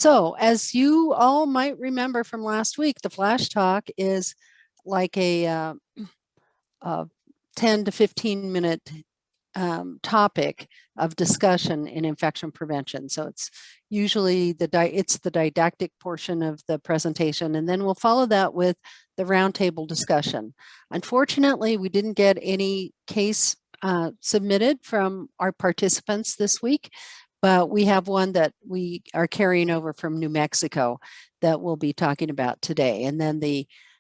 So as you all might remember from last week, the flash talk is like a 10 to 15 minute topic of discussion in infection prevention. So it's usually the didactic portion of the presentation, and then we'll follow that with the roundtable discussion. Unfortunately, we didn't get any case submitted from our participants this week, but we have one that we are carrying over from New Mexico that we'll be talking about today. And then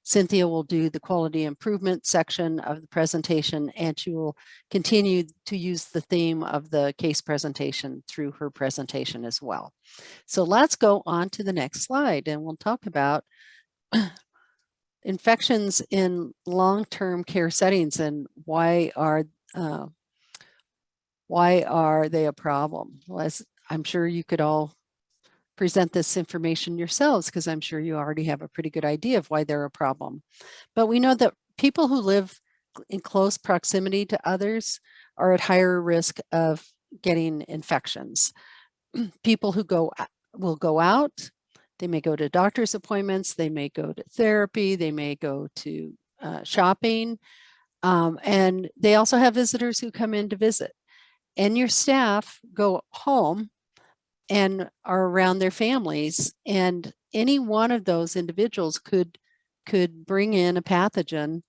Cynthia will do the quality improvement section of the presentation, and she will continue to use the theme of the case presentation through her presentation as well. So let's go on to the next slide, and we'll talk about infections in long-term care settings and why are they a problem? Well, as I'm sure you could all present this information yourselves, because I'm sure you already have a pretty good idea of why they're a problem. But we know that people who live in close proximity to others are at higher risk of getting infections. People who will go out, they may go to doctor's appointments, they may go to therapy, they may go to shopping, and they also have visitors who come in to visit. And your staff go home and are around their families, and any one of those individuals could bring in a pathogen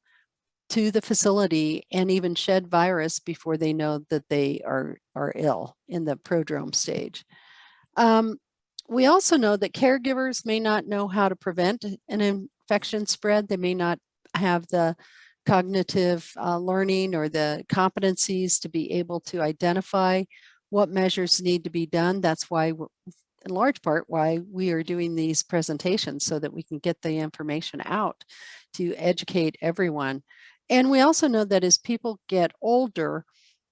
to the facility and even shed virus before they know that they are ill in the prodrome stage. We also know that caregivers may not know how to prevent an infection spread. They may not have the cognitive learning or the competencies to be able to identify what measures need to be done. That's why, in large part, why we are doing these presentations, so that we can get the information out to educate everyone. And we also know that as people get older,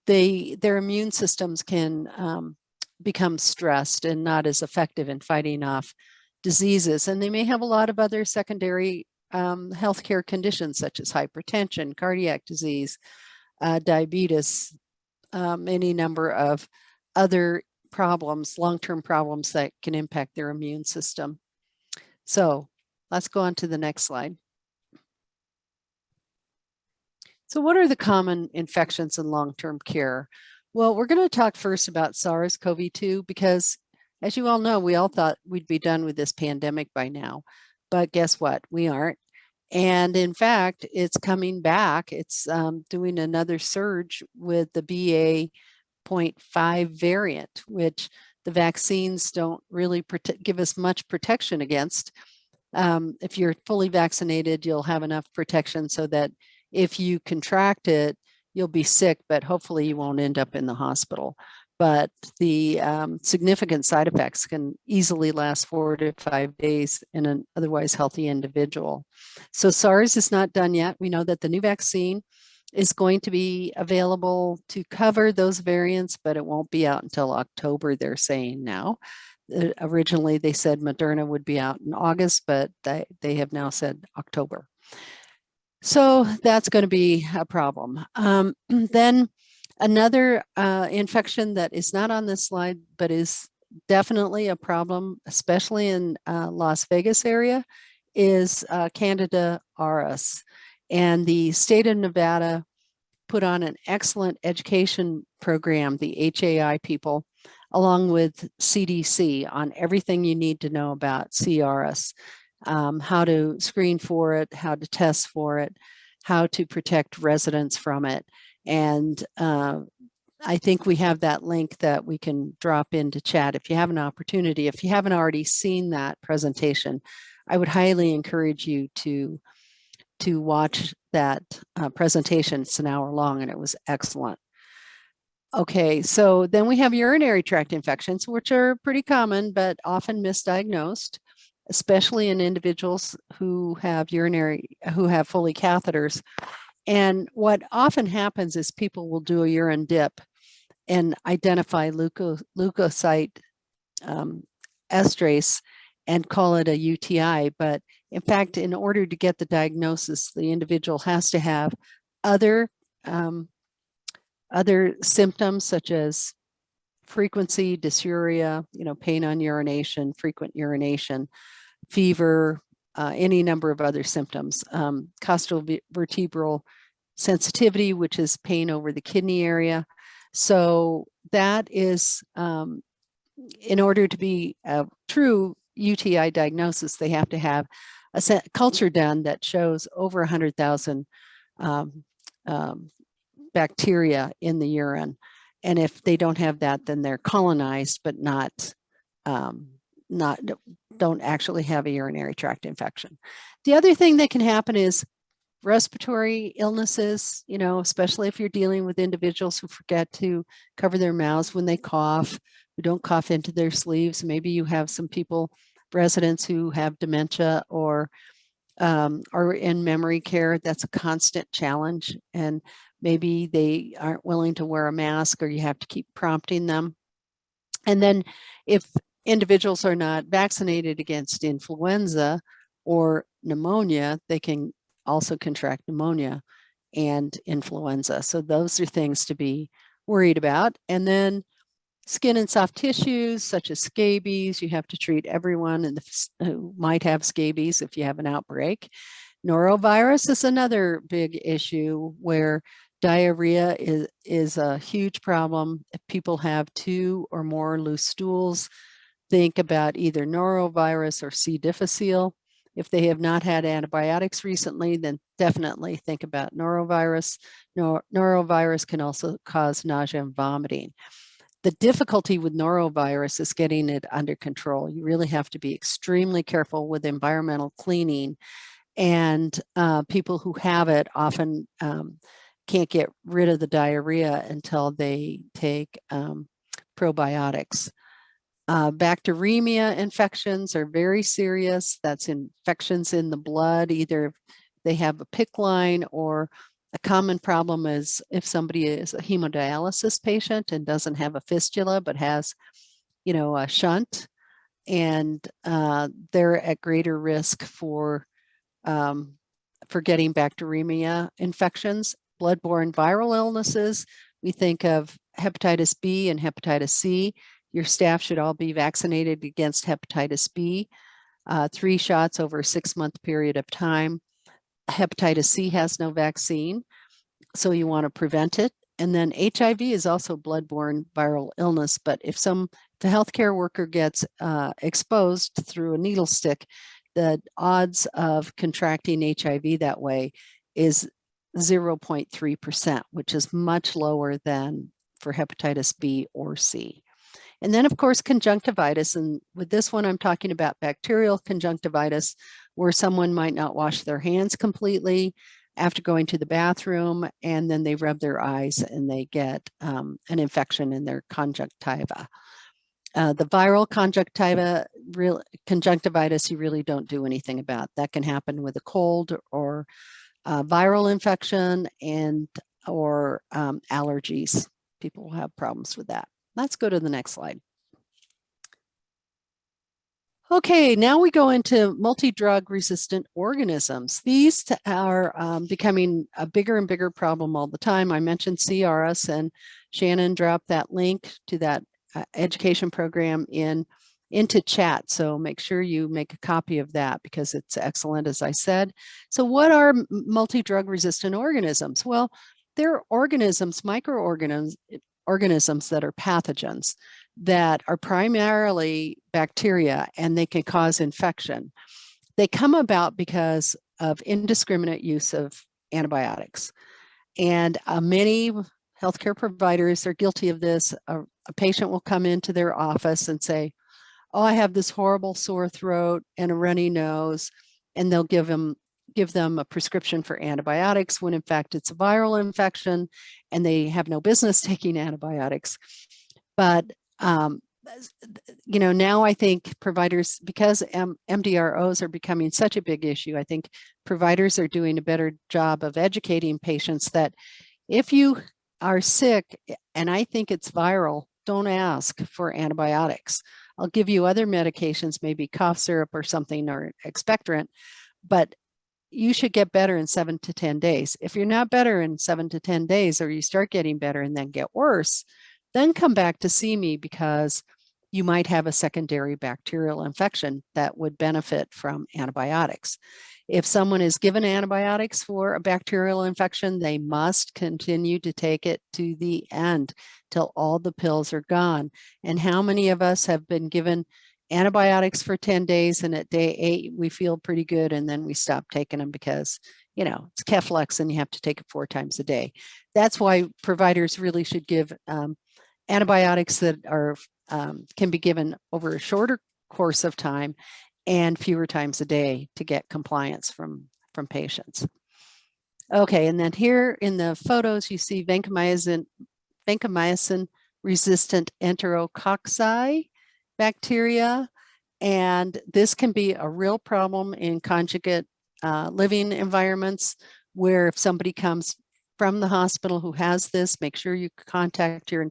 their immune systems can become stressed and not as effective in fighting off diseases. And they may have a lot of other secondary healthcare conditions, such as hypertension, cardiac disease, diabetes, any number of other problems, long-term problems that can impact their immune system. So let's go on to the next slide. So what are the common infections in long-term care? Well, we're going to talk first about SARS-CoV-2, because as you all know, we all thought we'd be done with this pandemic by now, but guess what? We aren't. And in fact, it's coming back. It's doing another surge with the BA.5 variant, which the vaccines don't really give us much protection against. If you're fully vaccinated, you'll have enough protection so that if you contract it, you'll be sick, but hopefully you won't end up in the hospital. But the significant side effects can easily last 4 to 5 days in an otherwise healthy individual. So SARS is not done yet. We know that the new vaccine is going to be available to cover those variants, but it won't be out until October, they're saying now. Originally, they said Moderna would be out in August, but they have now said October. So that's going to be a problem. Then another infection that is not on this slide, but is definitely a problem, especially in Las Vegas area, is Candida auris. And the state of Nevada put on an excellent education program, the HAI people, along with CDC, on everything you need to know about C. auris, how to screen for it, how to test for it, how to protect residents from it. And I think we have that link that we can drop into chat if you have an opportunity. If you haven't already seen that presentation, I would highly encourage you to watch that presentation. It's an hour long and it was excellent. Okay, so then we have urinary tract infections, which are pretty common but often misdiagnosed, especially in individuals who have Foley catheters. And what often happens is people will do a urine dip and identify leukocyte estrase and call it a UTI. But in fact, in order to get the diagnosis, the individual has to have other symptoms such as frequency, dysuria, pain on urination, frequent urination, fever, any number of other symptoms. Costovertebral sensitivity, which is pain over the kidney area. So that is, in order to be a true UTI diagnosis, they have to have a culture done that shows over 100,000 um, bacteria in the urine. And if they don't have that, then they're colonized, but don't actually have a urinary tract infection. The other thing that can happen is respiratory illnesses, especially if you're dealing with individuals who forget to cover their mouths when they cough, who don't cough into their sleeves. Maybe you have some residents who have dementia or are in memory care. That's a constant challenge. And maybe they aren't willing to wear a mask, or you have to keep prompting them. And then if individuals are not vaccinated against influenza or pneumonia, they can also contract pneumonia and influenza. So those are things to be worried about. And then skin and soft tissues, such as scabies, you have to treat everyone who might have scabies if you have an outbreak. Norovirus is another big issue where diarrhea is a huge problem. If people have 2 or more loose stools, think about either norovirus or C. difficile. If they have not had antibiotics recently, then definitely think about norovirus. Norovirus can also cause nausea and vomiting. The difficulty with norovirus is getting it under control. You really have to be extremely careful with environmental cleaning, and people who have it often can't get rid of the diarrhea until they take probiotics. Bacteremia infections are very serious. That's infections in the blood. Either they have a PICC line, or a common problem is if somebody is a hemodialysis patient and doesn't have a fistula but has, a shunt, and they're at greater risk for getting bacteremia infections. Bloodborne viral illnesses, we think of hepatitis B and hepatitis C. Your staff should all be vaccinated against hepatitis B, 3 shots over a 6-month period of time. Hepatitis C has no vaccine, so you want to prevent it. And then HIV is also bloodborne viral illness, but if the healthcare worker gets exposed through a needle stick, the odds of contracting HIV that way is 0.3%, which is much lower than for hepatitis B or C. And then, of course, conjunctivitis. And with this one, I'm talking about bacterial conjunctivitis, where someone might not wash their hands completely after going to the bathroom, and then they rub their eyes and they get an infection in their conjunctiva. The viral conjunctivitis, you really don't do anything about. That can happen with a cold or viral infection or allergies. People will have problems with that. Let's go to the next slide. Okay, now we go into multi-drug resistant organisms. These are becoming a bigger and bigger problem all the time. I mentioned CRS, and Shannon dropped that link to that education program into chat. So make sure you make a copy of that because it's excellent, as I said. So what are multi-drug resistant organisms? Well, they're organisms, microorganisms that are pathogens that are primarily bacteria, and they can cause infection. They come about because of indiscriminate use of antibiotics. And many healthcare providers are guilty of this. A patient will come into their office and say, oh, I have this horrible sore throat and a runny nose, and they'll give them a prescription for antibiotics when in fact it's a viral infection and they have no business taking antibiotics. But now I think providers, because MDROs are becoming such a big issue, I think providers are doing a better job of educating patients that if you are sick and I think it's viral, don't ask for antibiotics. I'll give you other medications, maybe cough syrup or something, or expectorant, but you should get better in 7 to 10 days. If you're not better in 7 to 10 days, or you start getting better and then get worse, then come back to see me because you might have a secondary bacterial infection that would benefit from antibiotics. If someone is given antibiotics for a bacterial infection, they must continue to take it to the end till all the pills are gone. And how many of us have been given antibiotics for 10 days and at day 8 we feel pretty good and then we stop taking them because it's Keflex and you have to take it 4 times a day. That's why providers really should give antibiotics that are can be given over a shorter course of time and fewer times a day to get compliance from patients. Okay, and then here in the photos you see vancomycin resistant enterococci bacteria, and this can be a real problem in conjugate living environments where if somebody comes from the hospital who has this, make sure you contact your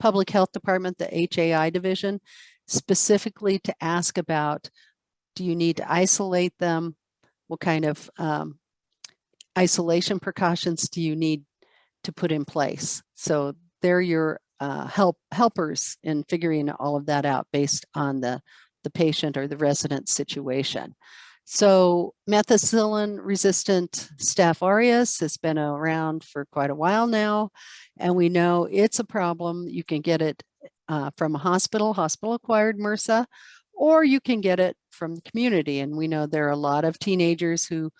public health department, the HAI division, specifically to ask about, do you need to isolate them? What kind of isolation precautions do you need to put in place? So they're your helpers in figuring all of that out based on the patient or the resident situation. So methicillin resistant Staph aureus has been around for quite a while now, and we know it's a problem. You can get it from a hospital acquired MRSA, or you can get it from the community. And we know there are a lot of teenagers who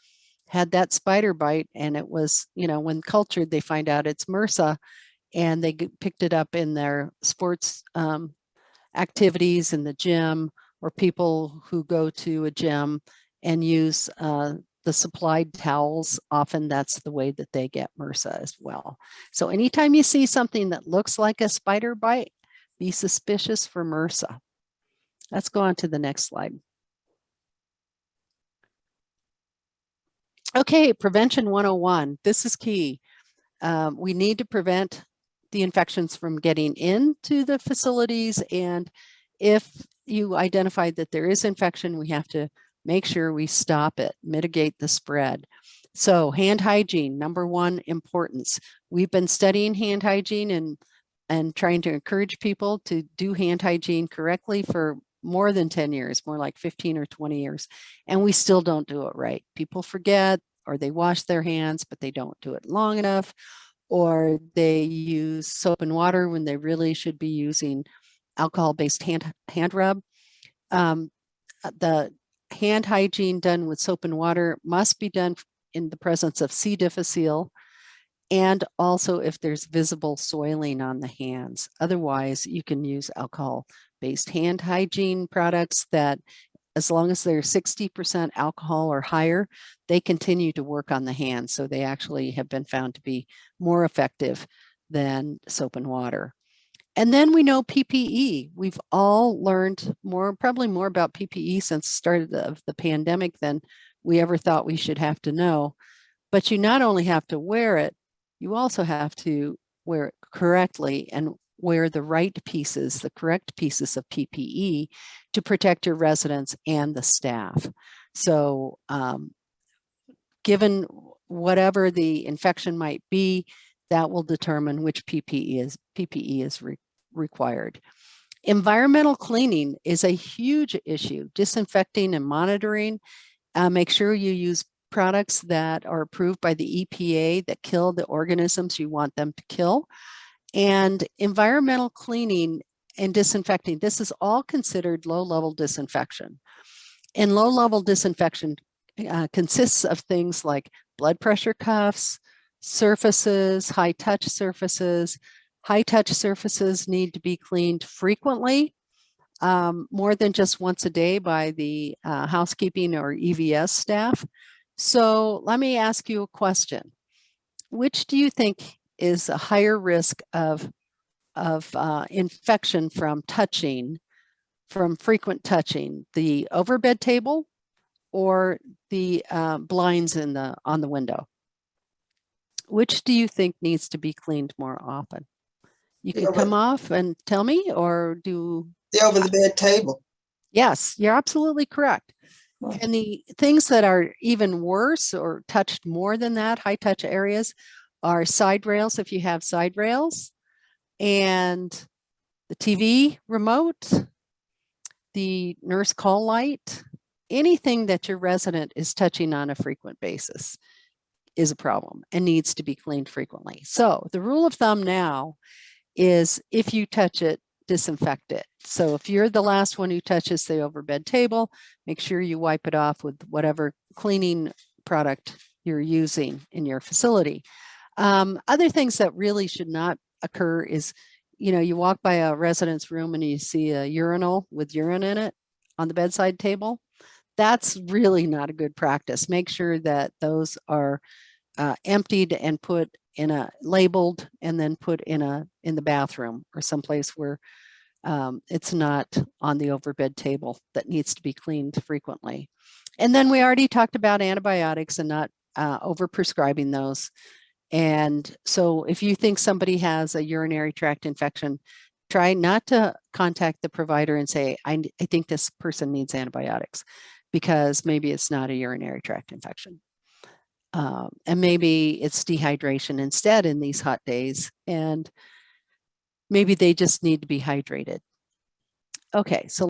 had that spider bite, and it was, when cultured, they find out it's MRSA, and they picked it up in their sports activities in the gym, or people who go to a gym and use the supplied towels. Often that's the way that they get MRSA as well. So anytime you see something that looks like a spider bite, be suspicious for MRSA. Let's go on to the next slide. Okay, prevention 101. This is key. We need to prevent the infections from getting into the facilities, and if you identify that there is infection, we have to make sure we stop it, mitigate the spread. So hand hygiene, number one importance. We've been studying hand hygiene and trying to encourage people to do hand hygiene correctly for more than 10 years, more like 15 or 20 years, and we still don't do it right. People forget, or they wash their hands, but they don't do it long enough, or they use soap and water when they really should be using alcohol-based hand rub. The hand hygiene done with soap and water must be done in the presence of C. difficile, and also if there's visible soiling on the hands. Otherwise, you can use alcohol-based hand hygiene products that, as long as they're 60% alcohol or higher, they continue to work on the hands. So they actually have been found to be more effective than soap and water. And then we know PPE. We've all learned probably more about PPE since the start of the pandemic than we ever thought we should have to know. But you not only have to wear it, you also have to wear it correctly and wear the right pieces, the correct pieces of PPE to protect your residents and the staff. So given whatever the infection might be, that will determine which PPE is required. Environmental cleaning is a huge issue. Disinfecting and monitoring. Make sure you use products that are approved by the EPA that kill the organisms you want them to kill. And environmental cleaning and disinfecting, this is all considered low-level disinfection. And low-level disinfection consists of things like blood pressure cuffs, surfaces, high-touch surfaces. High-touch surfaces need to be cleaned frequently, more than just once a day by the housekeeping or EVS staff. So let me ask you a question. Which do you think is a higher risk of infection from frequent touching, the overbed table or the blinds on the window? Which do you think needs to be cleaned more often? You can come off and tell me, or do the over the bed table? Yes, you're absolutely correct. And the things that are even worse or touched more than that, high touch areas, are side rails. If you have side rails, And the TV remote, the nurse call light, anything that your resident is touching on a frequent basis is a problem and needs to be cleaned frequently. So the rule of thumb now is if you touch it, disinfect it. So if you're the last one who touches the overbed table, make sure you wipe it off with whatever cleaning product you're using in your facility. Other things that really should not occur is, you walk by a resident's room and you see a urinal with urine in it on the bedside table. That's really not a good practice. Make sure that those are emptied and put in a labeled and then put in the bathroom or someplace where it's not on the overbed table that needs to be cleaned frequently. And then we already talked about antibiotics and not overprescribing those. And so if you think somebody has a urinary tract infection, try not to contact the provider and say, I think this person needs antibiotics, because maybe it's not a urinary tract infection. And maybe it's dehydration instead in these hot days, and maybe they just need to be hydrated. Okay, so